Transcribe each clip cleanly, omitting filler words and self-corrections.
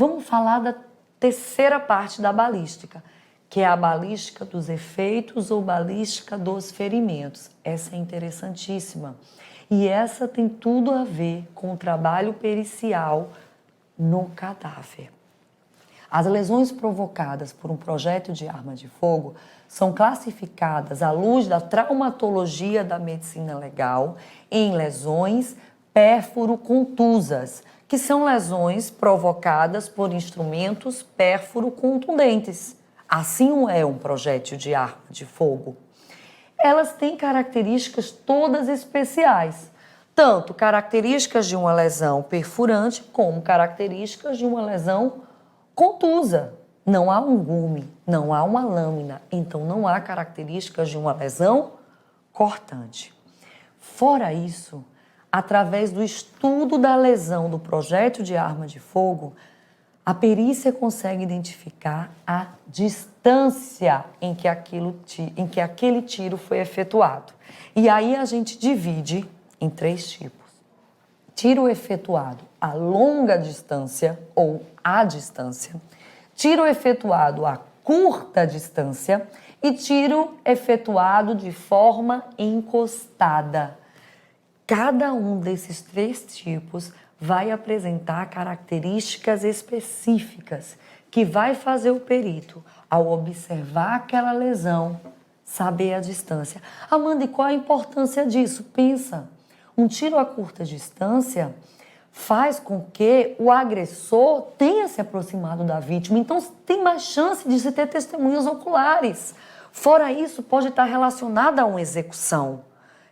Vamos falar da terceira parte da balística, que é a balística dos efeitos ou balística dos ferimentos. Essa é interessantíssima. E essa tem tudo a ver com o trabalho pericial no cadáver. As lesões provocadas por um projétil de arma de fogo são classificadas à luz da traumatologia da medicina legal em lesões pérfuro-contusas, que são lesões provocadas por instrumentos pérfuro-contundentes. Assim é um projétil de arma de fogo. Elas têm características todas especiais, tanto características de uma lesão perfurante como características de uma lesão contusa. Não há um gume, não há uma lâmina, então não há características de uma lesão cortante. Fora isso, através do estudo da lesão do projétil de arma de fogo, a perícia consegue identificar a distância em que aquele tiro foi efetuado. E aí a gente divide em 3 tipos. Tiro efetuado a longa distância ou à distância, tiro efetuado a curta distância e tiro efetuado de forma encostada. Cada um desses 3 tipos vai apresentar características específicas que vai fazer o perito, ao observar aquela lesão, saber a distância. Amanda, e qual a importância disso? Pensa, um tiro a curta distância faz com que o agressor tenha se aproximado da vítima, então tem mais chance de se ter testemunhas oculares. Fora isso, pode estar relacionada a uma execução,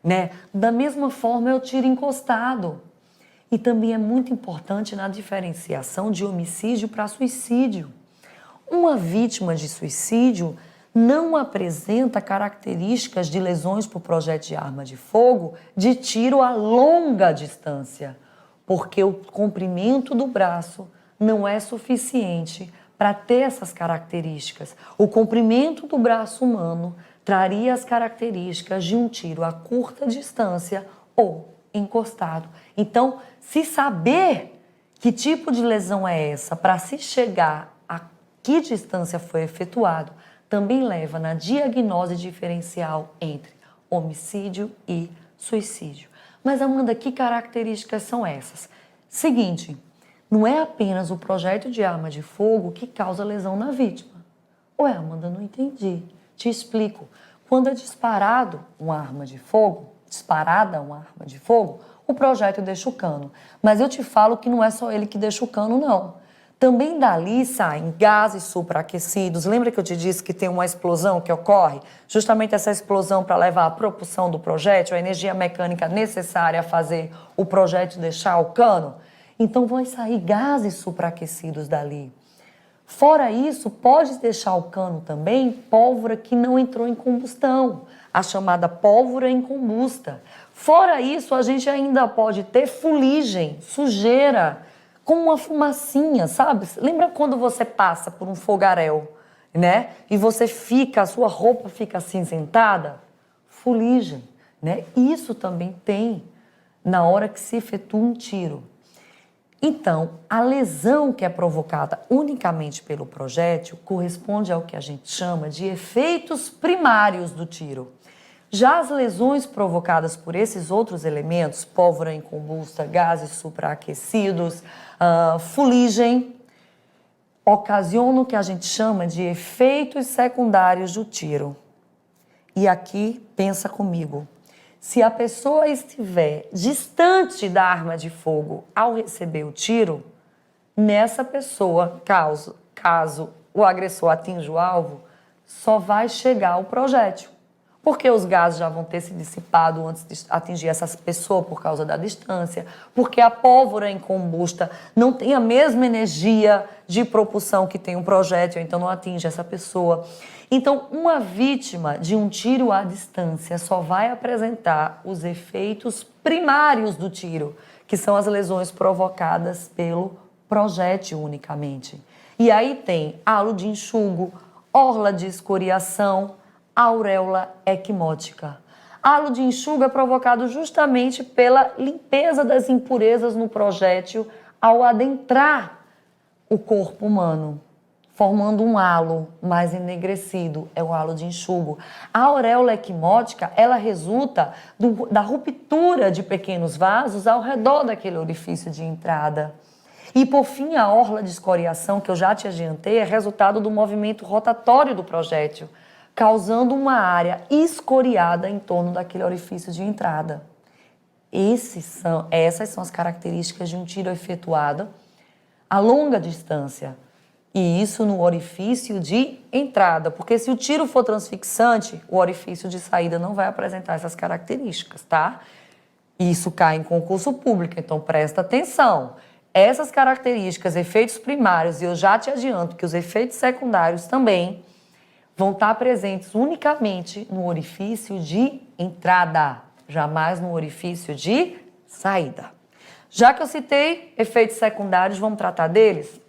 né? Da mesma forma, é o tiro encostado. E também é muito importante na diferenciação de homicídio para suicídio. Uma vítima de suicídio não apresenta características de lesões por projétil de arma de fogo de tiro a longa distância, porque o comprimento do braço não é suficiente para ter essas características. O comprimento do braço humano traria as características de um tiro a curta distância ou encostado. Então, se saber que tipo de lesão é essa, para se chegar a que distância foi efetuado, também leva na diagnose diferencial entre homicídio e suicídio. Mas, Amanda, que características são essas? Seguinte, não é apenas o projétil de arma de fogo que causa lesão na vítima. Ué, Amanda, não entendi. Te explico. Quando é disparada uma arma de fogo, o projétil deixa o cano. Mas eu te falo que não é só ele que deixa o cano, não. Também dali saem gases superaquecidos. Lembra que eu te disse que tem uma explosão que ocorre? Justamente essa explosão para levar a propulsão do projétil, a energia mecânica necessária a fazer o projétil deixar o cano. Então vão sair gases superaquecidos dali. Fora isso, pode deixar o cano também pólvora que não entrou em combustão, a chamada pólvora incombusta. Fora isso, a gente ainda pode ter fuligem, sujeira, com uma fumacinha, sabe? Lembra quando você passa por um fogaréu, né? E a sua roupa fica acinzentada? Fuligem, né? Isso também tem na hora que se efetua um tiro. Então, a lesão que é provocada unicamente pelo projétil corresponde ao que a gente chama de efeitos primários do tiro. Já as lesões provocadas por esses outros elementos, pólvora incombusta, gases superaquecidos, fuligem, ocasionam o que a gente chama de efeitos secundários do tiro. E aqui, pensa comigo, se a pessoa estiver distante da arma de fogo ao receber o tiro, nessa pessoa, caso o agressor atinja o alvo, só vai chegar o projétil. Porque os gases já vão ter se dissipado antes de atingir essa pessoa por causa da distância, porque a pólvora incombusta não tem a mesma energia de propulsão que tem um projétil, então não atinge essa pessoa. Então, uma vítima de um tiro à distância só vai apresentar os efeitos primários do tiro, que são as lesões provocadas pelo projétil unicamente. E aí tem halo de enxugo, orla de escoriação, auréola equimótica. Halo de enxugo é provocado justamente pela limpeza das impurezas no projétil ao adentrar o corpo humano, formando um halo mais enegrecido, é o halo de enxugo. A auréola equimótica, ela resulta da ruptura de pequenos vasos ao redor daquele orifício de entrada. E, por fim, a orla de escoriação, que eu já te adiantei, é resultado do movimento rotatório do projétil, causando uma área escoriada em torno daquele orifício de entrada. Essas são as características de um tiro efetuado a longa distância. E isso no orifício de entrada, porque se o tiro for transfixante, o orifício de saída não vai apresentar essas características, tá? Isso cai em concurso público, então presta atenção. Essas características, efeitos primários, e eu já te adianto que os efeitos secundários também vão estar presentes unicamente no orifício de entrada, jamais no orifício de saída. Já que eu citei efeitos secundários, vamos tratar deles?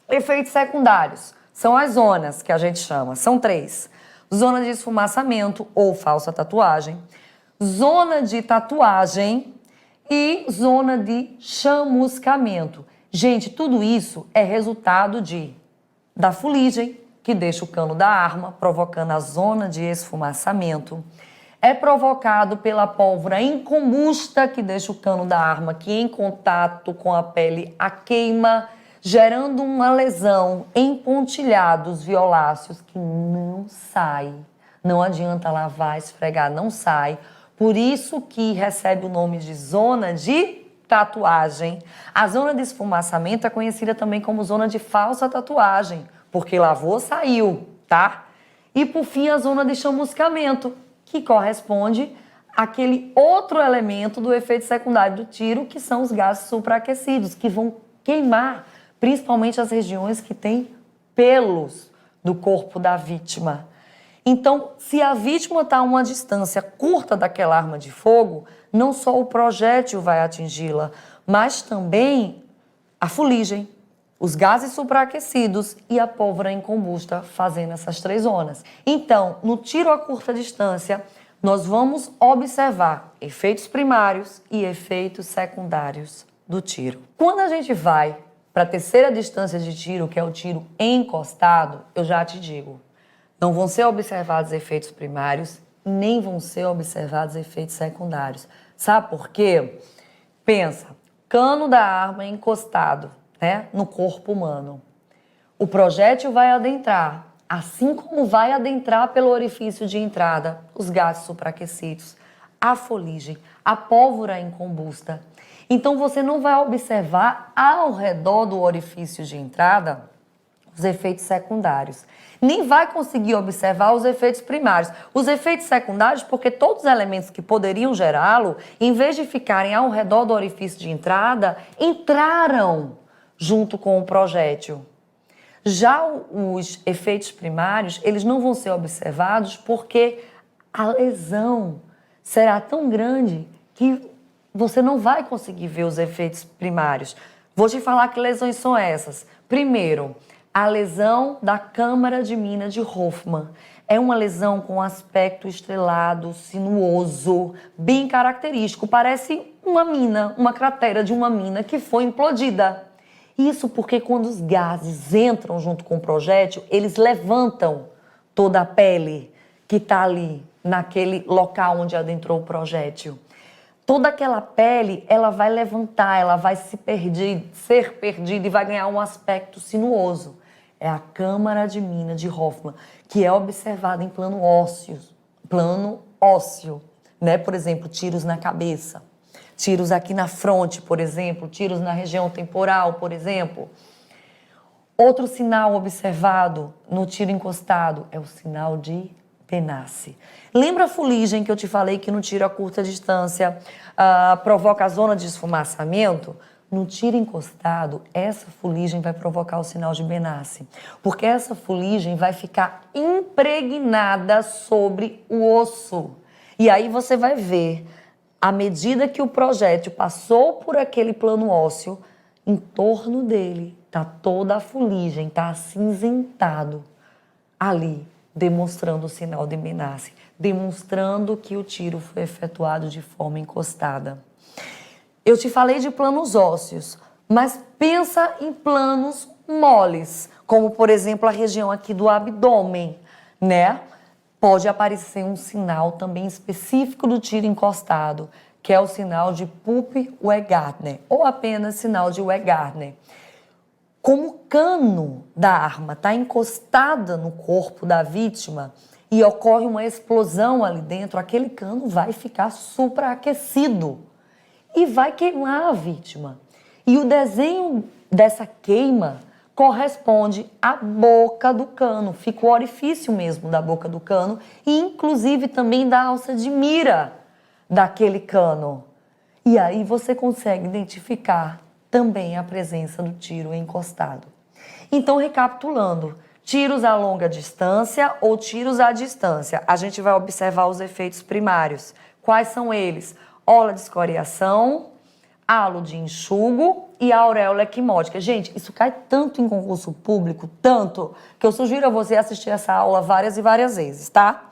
Efeitos secundários são as zonas que a gente chama, são 3. Zona de esfumaçamento ou falsa tatuagem, zona de tatuagem e zona de chamuscamento. Gente, tudo isso é resultado da fuligem, que deixa o cano da arma, provocando a zona de esfumaçamento. É provocado pela pólvora incombusta, que deixa o cano da arma, que em contato com a pele a queima, gerando uma lesão em pontilhados violáceos que não sai. Não adianta lavar, esfregar, não sai. Por isso que recebe o nome de zona de tatuagem. A zona de esfumaçamento é conhecida também como zona de falsa tatuagem, porque lavou, saiu, tá? E por fim a zona de chamuscamento, que corresponde àquele outro elemento do efeito secundário do tiro, que são os gases supraquecidos, que vão queimar principalmente as regiões que têm pelos do corpo da vítima. Então, se a vítima está a uma distância curta daquela arma de fogo, não só o projétil vai atingi-la, mas também a fuligem, os gases supraquecidos e a pólvora incombusta, fazendo essas 3 zonas. Então, no tiro a curta distância, nós vamos observar efeitos primários e efeitos secundários do tiro. Quando a gente vai para a terceira distância de tiro, que é o tiro encostado, eu já te digo, não vão ser observados efeitos primários, nem vão ser observados efeitos secundários. Sabe por quê? Pensa, cano da arma encostado, né, no corpo humano. O projétil vai adentrar, assim como vai adentrar pelo orifício de entrada, os gases supraquecidos, a fuligem, a pólvora incombusta. Então, você não vai observar ao redor do orifício de entrada os efeitos secundários. Nem vai conseguir observar os efeitos primários. Os efeitos secundários, porque todos os elementos que poderiam gerá-lo, em vez de ficarem ao redor do orifício de entrada, entraram junto com o projétil. Já os efeitos primários, eles não vão ser observados porque a lesão será tão grande que você não vai conseguir ver os efeitos primários. Vou te falar que lesões são essas. Primeiro, a lesão da câmara de mina de Hoffmann. É uma lesão com aspecto estrelado, sinuoso, bem característico. Parece uma mina, uma cratera de uma mina que foi implodida. Isso porque quando os gases entram junto com o projétil, eles levantam toda a pele que está ali, naquele local onde adentrou o projétil. Toda aquela pele, ela vai levantar, ela vai ser perdida e vai ganhar um aspecto sinuoso. É a câmara de mina de Hoffmann, que é observada em plano ósseo, né? Por exemplo, tiros na cabeça, tiros aqui na fronte, por exemplo, tiros na região temporal, por exemplo. Outro sinal observado no tiro encostado é o sinal de Benassi. Lembra a fuligem que eu te falei que no tiro a curta distância provoca a zona de esfumaçamento? No tiro encostado, essa fuligem vai provocar o sinal de Benassi, porque essa fuligem vai ficar impregnada sobre o osso. E aí você vai ver, à medida que o projétil passou por aquele plano ósseo, em torno dele está toda a fuligem, está acinzentado ali, demonstrando o sinal de Benassi, demonstrando que o tiro foi efetuado de forma encostada. Eu te falei de planos ósseos, mas pensa em planos moles, como por exemplo a região aqui do abdômen, né? Pode aparecer um sinal também específico do tiro encostado, que é o sinal de Pupp-Wegardner, ou apenas sinal de Wegardner. Como o cano da arma está encostada no corpo da vítima e ocorre uma explosão ali dentro, aquele cano vai ficar superaquecido e vai queimar a vítima. E o desenho dessa queima corresponde à boca do cano, fica o orifício mesmo da boca do cano e inclusive também da alça de mira daquele cano. E aí você consegue identificar também a presença do tiro encostado. Então, recapitulando, tiros a longa distância ou tiros à distância, a gente vai observar os efeitos primários. Quais são eles? Ola de escoriação, halo de enxugo e a auréola equimótica. Gente, isso cai tanto em concurso público, tanto, que eu sugiro a você assistir essa aula várias e várias vezes, tá?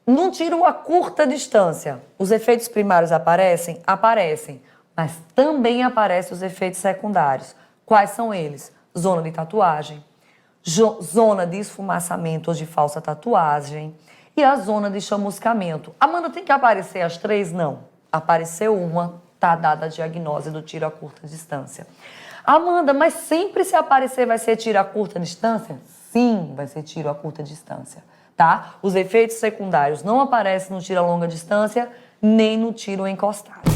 Num tiro a curta distância, os efeitos primários aparecem? Aparecem, mas também aparecem os efeitos secundários. Quais são eles? Zona de tatuagem, zona de esfumaçamento ou de falsa tatuagem e a zona de chamuscamento. Amanda, tem que aparecer as três? Não. Apareceu uma, tá dada a diagnose do tiro a curta distância. Amanda, mas sempre se aparecer vai ser tiro a curta distância? Sim, vai ser tiro a curta distância, tá? Os efeitos secundários não aparecem no tiro a longa distância nem no tiro encostado.